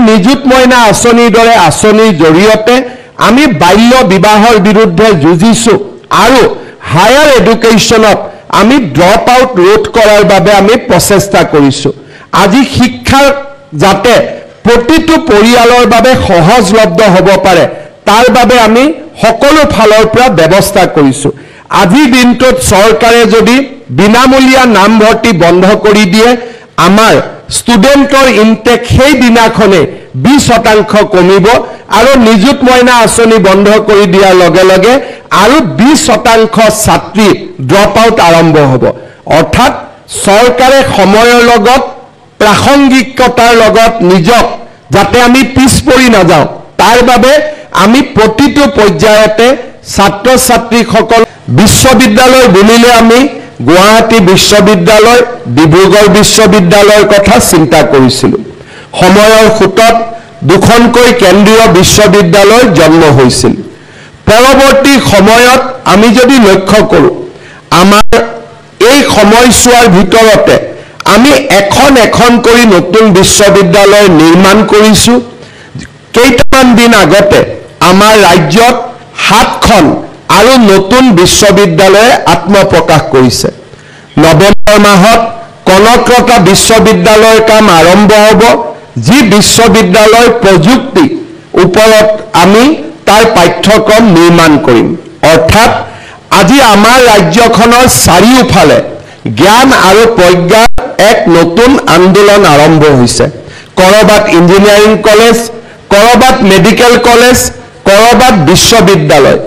নিযুত মইনা আঁচনিৰ দৰে আঁচনিৰ জৰিয়তে আমি বাল্য বিবাহৰ বিৰুদ্ধে যুঁজিছোঁ আৰু হায়াৰ এডুকেশ্যনত আমি ড্ৰপ আউট ৰোধ কৰাৰ বাবে আমি প্ৰচেষ্টা কৰিছোঁ আজি শিক্ষাৰ যাতে প্ৰতিটো পৰিয়ালৰ বাবে সহজলভ্য হ'ব পাৰে তাৰ বাবে আমি সকলো ফালৰ পৰা ব্যৱস্থা কৰিছোঁ আজিৰ দিনটোত চৰকাৰে যদি বিনামূলীয়া নামভৰ্তি বন্ধ কৰি দিয়ে আমাৰ ষ্টুডেণ্টৰ ইনটেক সেই দিনাখনে 20% কমিব আৰু নিযুত মইনা আঁচনি বন্ধ কৰি দিয়াৰ লগে লগে আৰু 20% ছাত্ৰী ড্ৰপ আউট আৰম্ভ হ'ব অৰ্থাৎ চৰকাৰে সময়ৰ লগত প্ৰাসংগিকতাৰ লগত নিজক যাতে আমি পিছ পৰি নাযাওঁ তাৰ বাবে আমি প্ৰতিটো পৰ্যায়তে ছাত্ৰ ছাত্ৰীসকল বিশ্ববিদ্যালয় বুলিলে আমি গুৱাহাটী বিশ্ববিদ্যালয় ডিব্ৰুগড় বিশ্ববিদ্যালয়ৰ কথা চিন্তা কৰিছিলোঁ সময়ৰ খুঁটত দুখনকৈ কেন্দ্ৰীয় বিশ্ববিদ্যালয় জন্ম হৈছিল পৰৱৰ্তী সময়ত আমি যদি লক্ষ্য কৰোঁ আমাৰ এই সময়ছোৱাৰ ভিতৰতে আমি এখন কৰি নতুন বিশ্ববিদ্যালয় নিৰ্মাণ কৰিছোঁ কেইটামান দিন আগতে আমাৰ ৰাজ্যত 7খন আৰু নতুন বিশ্ববিদ্যালয়ে আত্মপ্ৰকাশ কৰিছে নৱেম্বৰ মাহত কনকলতা বিশ্ববিদ্যালয়ৰ কাম আৰম্ভ হ'ব যি বিশ্ববিদ্যালয় প্ৰযুক্তি ওপৰত আমি তাৰ পাঠ্যক্ৰম নিৰ্মাণ কৰিম অৰ্থাৎ আজি আমাৰ ৰাজ্যখনৰ চাৰিওফালে জ্ঞান আৰু প্ৰজ্ঞাৰ এক নতুন আন্দোলন আৰম্ভ হৈছে কৰবাত ইঞ্জিনিয়াৰিং কলেজ কৰবাত মেডিকেল কলেজ কৰবাত বিশ্ববিদ্যালয়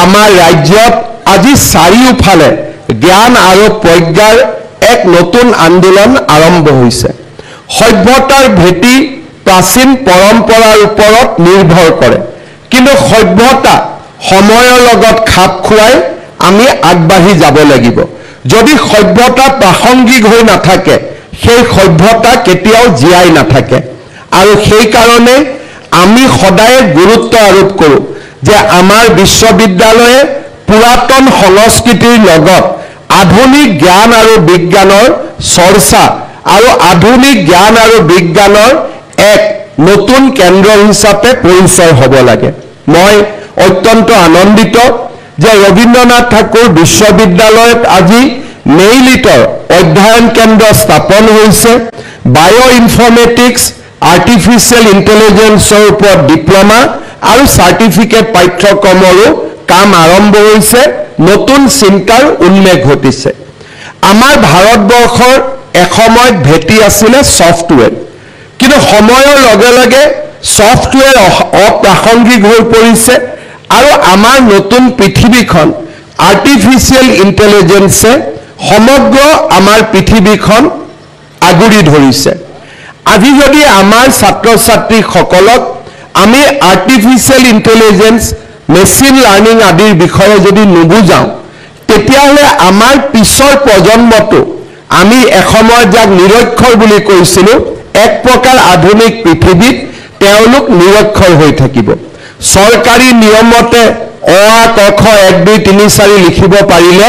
আমাৰ ৰাজ্যত আজি চাৰিওফালে জ্ঞান আৰু প্ৰজ্ঞাৰ এক নতুন আন্দোলন আৰম্ভ হৈছে সভ্যতাৰ ভেটি প্ৰাচীন পৰম্পৰাৰ ওপৰত নিৰ্ভৰ কৰে কিন্তু সভ্যতা সময়ৰ লগত খাপ খুৱাই আমি আগবাঢ়ি যাব লাগিব যদি সভ্যতা প্ৰাসংগিক হৈ নাথাকে সেই সভ্যতা কেতিয়াও জীয়াই নাথাকে আৰু সেই কাৰণে আমি সদায় গুৰুত্ব আৰোপ কৰোঁ যে আমাৰ বিশ্ববিদ্যালয়ে পুৰাতন সংস্কৃতিৰ লগত আধুনিক জ্ঞান আৰু বিজ্ঞানৰ চৰ্চা আৰু আধুনিক জ্ঞান আৰু বিজ্ঞানৰ এক নতুন কেন্দ্ৰ হিচাপে পৰিচয় হ'ব লাগে মই অত্যন্ত আনন্দিত যে ৰবীন্দ্ৰনাথ ঠাকুৰ বিশ্ববিদ্যালয়ত আজি নেইলিটৰ অধ্যয়ন কেন্দ্ৰ স্থাপন হৈছে বায়' ইনফৰ্মেটিক্স আৰ্টিফিচিয়েল ইণ্টেলিজেন্সৰ ওপৰত ডিপ্ল'মা আৰু চাৰ্টিফিকেট পাঠ্যক্ৰমৰো কাম আৰম্ভ হৈছে নতুন চিন্তাৰ উন্মেষ ঘটিছে আমাৰ ভাৰতবৰ্ষৰ এসময়ত ভেটি আছিলে ছফ্টৱেৰ কিন্তু সময়ৰ লগে লগে ছফ্টৱেৰ অপ্ৰাসংগিক হৈ পৰিছে আৰু আমাৰ নতুন পৃথিৱীখন আৰ্টিফিচিয়েল ইণ্টেলিজেন্সে সমগ্ৰ আমাৰ পৃথিৱীখন আগুৰি ধৰিছে আজি যদি আমাৰ ছাত্ৰ ছাত্ৰীসকলক আমি আৰ্টিফিচিয়েল ইণ্টেলিজেন্স মেচিন লাৰ্নিং আদিৰ বিষয়ে যদি নুবুজাওঁ তেতিয়াহ'লে আমাৰ পিছৰ প্ৰজন্মটো আমি এসময়ত যাক নিৰক্ষৰ বুলি কৈছিলোঁ এক প্ৰকাৰ আধুনিক পৃথিৱীত তেওঁলোক নিৰক্ষৰ হৈ থাকিব চৰকাৰী নিয়মতে অ আ ক খ 1 2 3 4 লিখিব পাৰিলে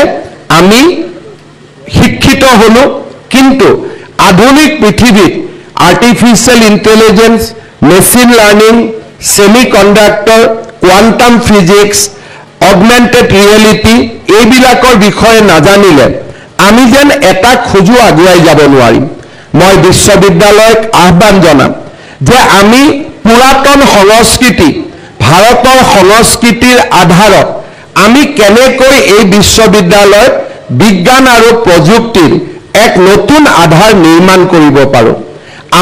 আমি শিক্ষিত হলো কিন্তু আধুনিক পৃথিৱীত artificial intelligence machine learning semiconductor quantum physics augmented reality এইবিলাকৰ বিষয়ে নাজানিলে আমি যেন এটা খোজো আগুৱাই যাব নোৱাৰিম মই বিশ্ববিদ্যালয়ক আহ্বান জনাম যে আমি পুৰাতন সংস্কৃতি ভাৰতৰ সংস্কৃতিৰ আধাৰত আমি কেনেকৈ এই বিশ্ববিদ্যালয়ত বিজ্ঞান আৰু প্ৰযুক্তিৰ এক নতুন আধাৰ নিৰ্মাণ কৰিব পাৰোঁ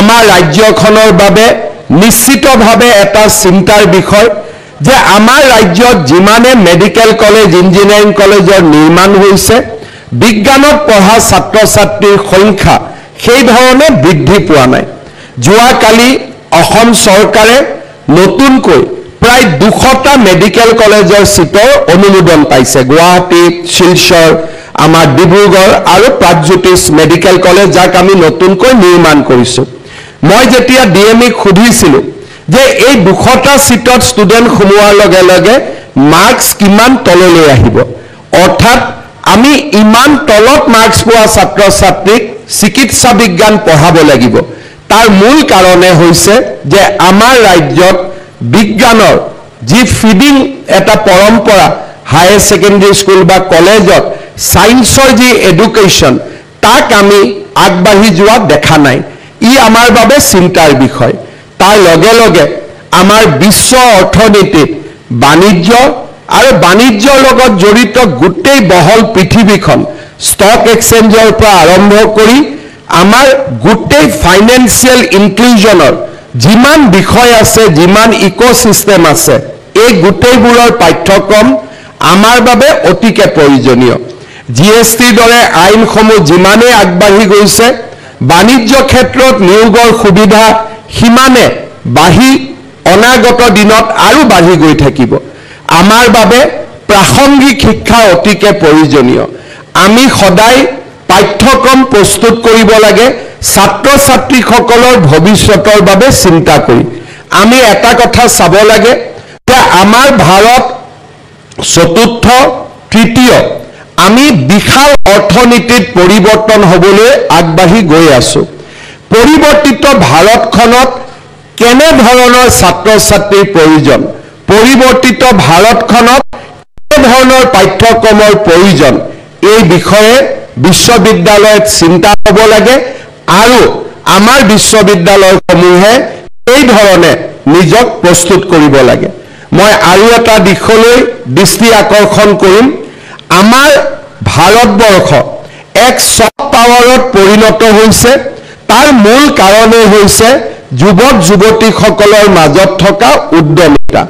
আমাৰ ৰাজ্যখনৰ বাবে নিশ্চিতভাৱে এটা চিন্তাৰ বিষয় যে আমাৰ ৰাজ্যত যিমানে মেডিকেল কলেজ ইঞ্জিনিয়াৰিং কলেজৰ নিৰ্মাণ হৈছে বিজ্ঞানত পঢ়া ছাত্ৰ ছাত্ৰীৰ সংখ্যা সেই ধৰণে বৃদ্ধি পোৱা নাই যোৱাকালি অসম চৰকাৰে নতুনকৈ প্ৰায় 200টা মেডিকেল কলেজৰ সিটৰ অনুমোদন পাইছে গুৱাহাটী শিলচৰ আমাৰ ডিব্ৰুগড় আৰু প্ৰাগজ্যোতিষ মেডিকেল কলেজ যাক আমি নতুনকৈ নিৰ্মাণ কৰিছোঁ মই যেতিয়া ডিএমইক সুধিছিলোঁ যে এই 200টা সিটত ষ্টুডেণ্ট সোমোৱাৰ লগে লগে মাৰ্কছ কিমান তললৈ আহিব অৰ্থাৎ আমি ইমান তলত মাৰ্কছ পোৱা ছাত্ৰ ছাত্ৰীক চিকিৎসা বিজ্ঞান পঢ়াব লাগিব তাৰ মূল কাৰণে হৈছে যে আমাৰ ৰাজ্যত বিজ্ঞানৰ যি ফিডিং এটা পৰম্পৰা হায়াৰ ছেকেণ্ডাৰী স্কুল বা কলেজত সায়েন্সৰ যি এডুকেশ্যন তাক আমি আগবাঢ়ি যোৱা দেখা নাই ই আমাৰ বাবে চিন্তাৰ বিষয় তাৰ লগে লগে আমাৰ বিশ্ব অৰ্থনীতিত বাণিজ্য আৰু বাণিজ্যৰ লগত জড়িত গোটেই বহল পৃথিৱীখন ষ্টক এক্সচেঞ্জৰ পৰা আৰম্ভ কৰি আমাৰ গোটেই ফাইনেন্সিয়েল ইনক্লুজনৰ যিমান বিষয় আছে যিমান ইকোসিস্টেম আছে এই গোটেইবোৰৰ পাঠ্যক্ৰম আমাৰ বাবে অতিকে প্ৰয়োজনীয় জিএসটিৰ দৰে আইনসমূহ যিমানে আগবাঢ়ি গৈছে বাণিজ্য ক্ষেত্ৰত নিয়োগৰ সুবিধা সিমানে বাঢ়ি অনাগত দিনত আৰু বাঢ়ি গৈ থাকিব আমাৰ বাবে প্ৰাসংগিক শিক্ষা অতিকে প্ৰয়োজনীয় আমি সদায় পাঠ্যক্ৰম প্ৰস্তুত কৰিব লাগে ছাত্ৰ ছাত্ৰীসকলৰ ভৱিষ্যতৰ বাবে চিন্তা কৰি আমি এটা কথা চাব লাগে যে আমাৰ ভাৰত চতুৰ্থ তৃতীয় আমি বিশাল অৰ্থনীতিত পৰিৱৰ্তন হ'বলৈ আগবাঢ়ি গৈ আছো পৰিৱৰ্তিত ভাৰতখনত কেনে ধৰণৰ ছাত্ৰ ছাত্ৰীৰ প্ৰয়োজন পৰিৱৰ্তিত ভাৰতখনত কেনে ধৰণৰ পাঠ্যক্ৰমৰ প্ৰয়োজন এই বিষয়ে বিশ্ববিদ্যালয়ত চিন্তা হ'ব লাগে আৰু আমাৰ বিশ্ববিদ্যালয়সমূহে এই ধৰণে নিজক প্ৰস্তুত কৰিব লাগে মই আৰু এটা দিশলৈ দৃষ্টি আকৰ্ষণ কৰিম আমাৰ ভাৰতবৰ্ষ এক সফট পাৱাৰত পৰিণত হৈছে তাৰ মূল কাৰণেই হৈছে যুৱক যুৱতীসকলৰ মাজত থকা উদ্যমিতা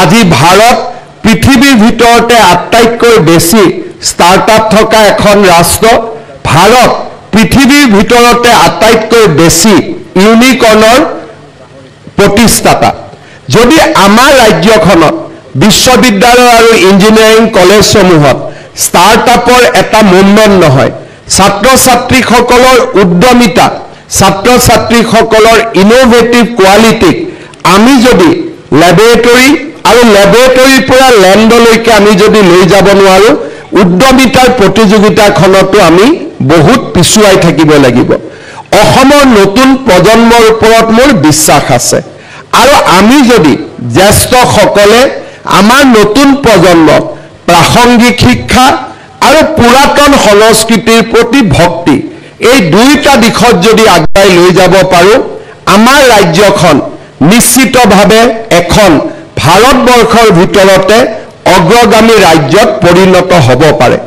আজি ভাৰত পৃথিৱীৰ ভিতৰতে আটাইতকৈ বেছি ষ্টাৰ্টআপ থকা এখন ৰাষ্ট্ৰ ভাৰত পৃথিৱীৰ ভিতৰতে আটাইতকৈ বেছি ইউনিকৰ্নৰ প্ৰতিষ্ঠাতা যদি আমাৰ ৰাজ্যখনত বিশ্ববিদ্যালয় আৰু ইঞ্জিনিয়াৰিং কলেজসমূহত ষ্টাৰ্টআপৰ এটা মুভমেণ্ট নহয় ছাত্ৰ ছাত্ৰীসকলৰ উদ্যমিতা ছাত্ৰ ছাত্ৰীসকলৰ ইনোভেটিভ কোৱালিটিক আমি যদি ল্যাবৰেটৰী আৰু ল্যাবৰেটৰীৰ পৰা লেণ্ডলৈকে আমি যদি লৈ যাব নোৱাৰো উদ্যমিতাৰ প্ৰতিযোগিতাখনতো আমি বহুত পিছুৱাই থাকিব লাগিব অসমৰ নতুন প্ৰজন্মৰ ওপৰত মোৰ বিশ্বাস আছে আৰু আমি যদি জ্যেষ্ঠসকলে আমাৰ নতুন প্ৰজন্মক প্ৰাসংগিক শিক্ষা আৰু পুৰাতন সংস্কৃতিৰ প্ৰতি ভক্তি এই দুইটা দিশত যদি আগবাঢ়ি লৈ যাব পাৰো আমাৰ ৰাজ্যখন নিশ্চিতভাৱে এখন ভাৰতবৰ্ষৰ ভিতৰতে অগ্ৰগামী ৰাজ্যত পৰিণত হ'ব পাৰে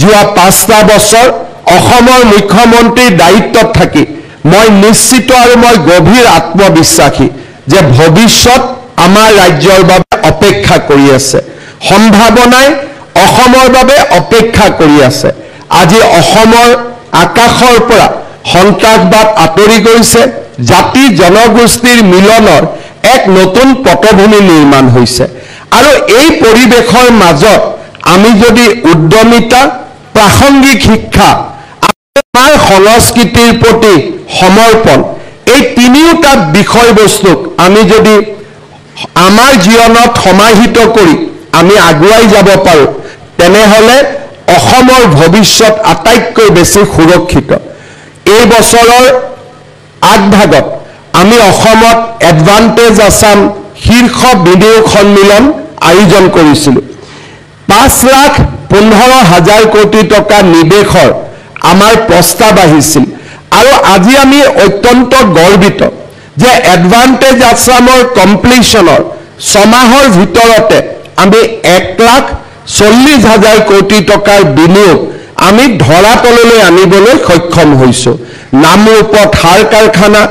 যোৱা 5টা বছৰ অসমৰ মুখ্যমন্ত্ৰীৰ দায়িত্বত থাকি মই নিশ্চিত আৰু মই গভীৰ আত্মবিশ্বাসী যে ভৱিষ্যত আমাৰ ৰাজ্যৰ বাবে অপেক্ষা কৰি আছে সম্ভাৱনাই অসমৰ বাবে অপেক্ষা কৰি আছে আজি অসমৰ আকাশৰ পৰা সন্ত্ৰাসবাদ আঁতৰি গৈছে জাতি জনগোষ্ঠীৰ মিলনৰ এক নতুন পটভূমি নিৰ্মাণ হৈছে আৰু এই পৰিৱেশৰ মাজত আমি যদি উদ্যমিতা প্ৰাসংগিক শিক্ষা আমাৰ সংস্কৃতিৰ প্ৰতি সমৰ্পণ এই তিনিওটা বিষয়বস্তুক আমি যদি আমাৰ জীৱনত সমাহিত কৰি আমি আগুৱাই যাব পাৰো তেনেহলে অসমৰ ভৱিষ্যত আটাইতকৈ বেছি সুৰক্ষিত এই বছৰৰ আগভাগত আমি অসমত এডভান্টেজ আসাম শীৰ্ষ বিনিয়োগ সন্মিলন আয়োজন কৰিছিলো 5,15,000 কোটি টকা নিৱেশৰ আমাৰ প্ৰস্তাৱ আহিছিল আৰু আজি আমি অত্যন্ত গৰ্বিত যে এডভান্টেজ আসামৰ কমপ্লিশনৰ 6 মাহৰ ভিতৰতে আমি 1,40,000 কোটি টকাৰ বিনিয়োগ আমি ধৰাতললৈ আনিবলৈ সক্ষম হৈছো নামৰূপত সাৰ কাৰখানা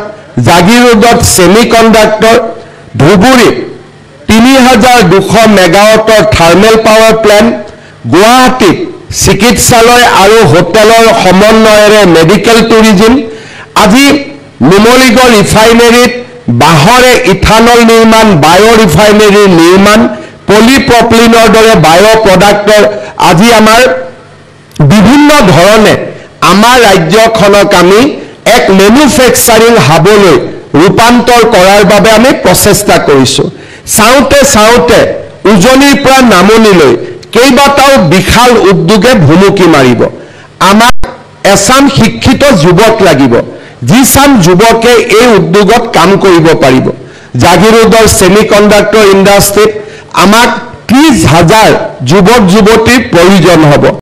জাগিৰোডত সেমিকন্ডাক্টৰ ধুবুৰীত 3,200 মেগাৱাটৰ থাৰ্মেল পাৱাৰ প্লান্ট গুৱাহাটীত চিকিৎসালয় আৰু হোটেলৰ সমন্বয়েৰে মেডিকেল টুৰিজম আজি নুমলীগড় ৰিফাইনেৰীত বাহৰে ইথানল নিৰ্মাণ বায়ো ৰিফাইনেৰীৰ নিৰ্মাণ পলিপ্ৰপিলিনৰ দৰে বায়ো প্ৰডাক্টৰ আজি আমাৰ বিভিন্ন ধৰণে আমাৰ ৰাজ্যখনক আমি এক মেনুফেকচাৰিং হাবলৈ ৰূপান্তৰ কৰাৰ বাবে আমি প্ৰচেষ্টা কৰিছো চাওঁতে চাওঁতে উজনিৰ পৰা নামনিলৈ কেইবাটাও বিশাল উদ্যোগে ভুমুকি মাৰিব আমাক এছাম শিক্ষিত যুৱক লাগিব যি চাম যুৱকে এই উদ্যোগত কাম কৰিব পাৰিব জাগিৰোডৰ সেমিকন্ডাক্টৰ ইণ্ডাষ্ট্ৰীত আমাক 30,000 যুৱক যুৱতীৰ প্ৰয়োজন হ'ব